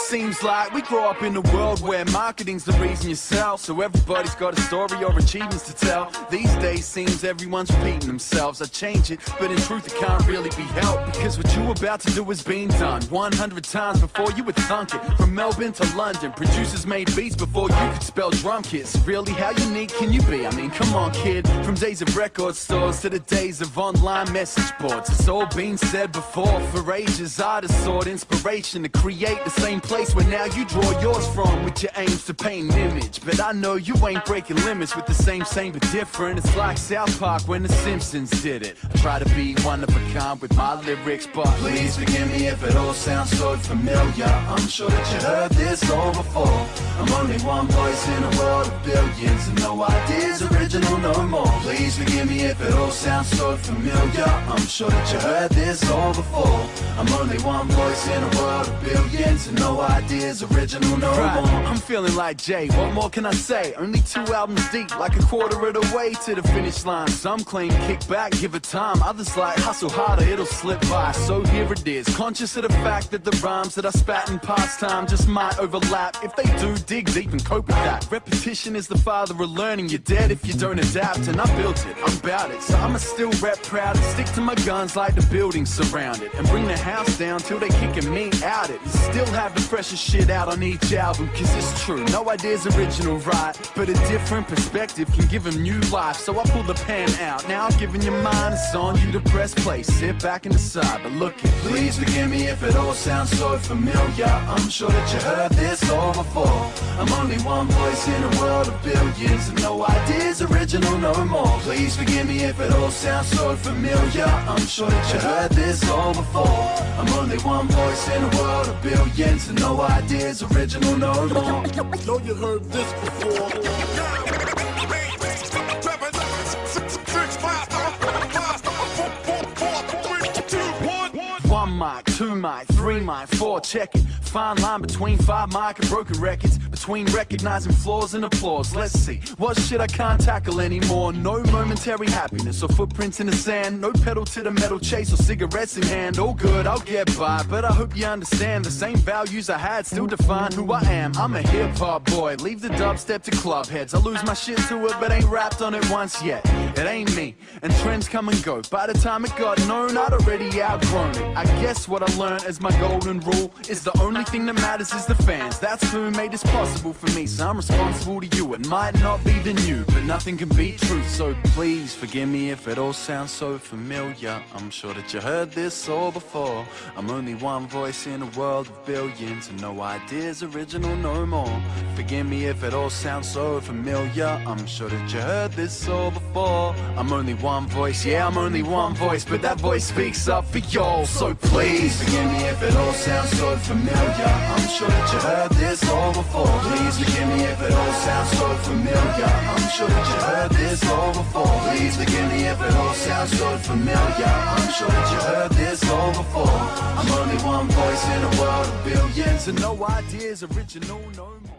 Seems like we grow up in a world where marketing's the reason you sell, so everybody's got a story or achievements to tell. These days seems everyone's repeating themselves. I change it, but in truth it can't really be helped, because what you about to do has been done 100 times before you would thunk it. From Melbourne to London, producers made beats before you could spell drum kits. Really, how unique can you be? I mean, come on kid. From days of record stores to the days of online message boards, it's all been said before. For ages artists sought inspiration to create the same place where now you draw yours from, with your aims to paint an image. But I know you ain't breaking limits with the same but different. It's like South Park when the Simpsons did it. I try to be one of a kind with my lyrics, but please forgive me if it all sounds so familiar. I'm sure that you heard this all before. I'm only one voice in a world of billions, and no ideas original no more. Please forgive me if it all sounds so familiar. I'm sure that you heard this all before. I'm only one voice in a world of billions, and no ideas original no more. I'm feeling like Jay, what more can I say? Only 2 albums deep, like a quarter of the way to the finish line. Some claim kick back, give it time. Others like hustle harder, it'll slip by. So here it is, conscious of the fact that the rhymes that I spat in past time just might overlap. If they do, dig deep and cope with that. Repetition is the father of learning. You're dead if you don't adapt, and I built it, I'm bout it. So I'ma still rep proud and stick to my guns like the building surrounded, and bring the house down till they kicking me out it. And still have the freshest shit out on each album, cause it's true, no idea's original, right? But a different perspective can give them new life. So I pull the pen out, now I'm giving you mine. It's on you to press play, sit back and decide. But look it, please forgive me if it all sounds so familiar. I'm sure that you heard this all before. I'm only one voice in a world of billions, and no ideas original no more. Please forgive me if it all sounds so familiar. I'm sure that you heard this all before. I'm only one voice in a world of billions, and no ideas original no more. Know you heard this before. One mic, 2 mic, 3 mic, 4, check it. Fine line between 5 mic and broken records, between recognizing flaws and applause. Let's see, what shit I can't tackle anymore? No momentary happiness or footprints in the sand, no pedal to the metal chase or cigarettes in hand. All good, I'll get by, but I hope you understand the same values I had still define who I am. I'm a hip-hop boy, leave the dubstep to club heads. I lose my shit to it, but ain't rapped on it once yet. It ain't me, and trends come and go. By the time it got known, I'd already outgrown it. I guess what I learned as my golden rule is the only thing that matters is the fans. That's who made this possible for me, so I'm responsible to you. It might not be the new, but nothing can beat truth. So please forgive me if it all sounds so familiar. I'm sure that you heard this all before. I'm only one voice in a world of billions, and no ideas original no more. Forgive me if it all sounds so familiar. I'm sure that you heard this all before. I'm only one voice, yeah, I'm only one voice, but that voice speaks up for y'all. So please forgive me if it all sounds so familiar. I'm sure that you heard this all before. Please forgive me if it all sounds so familiar. I'm sure that you heard this all before. Please forgive me if it all sounds so familiar. I'm sure that you heard this all before. I'm only one voice in a world of billions, and no ideas original no more.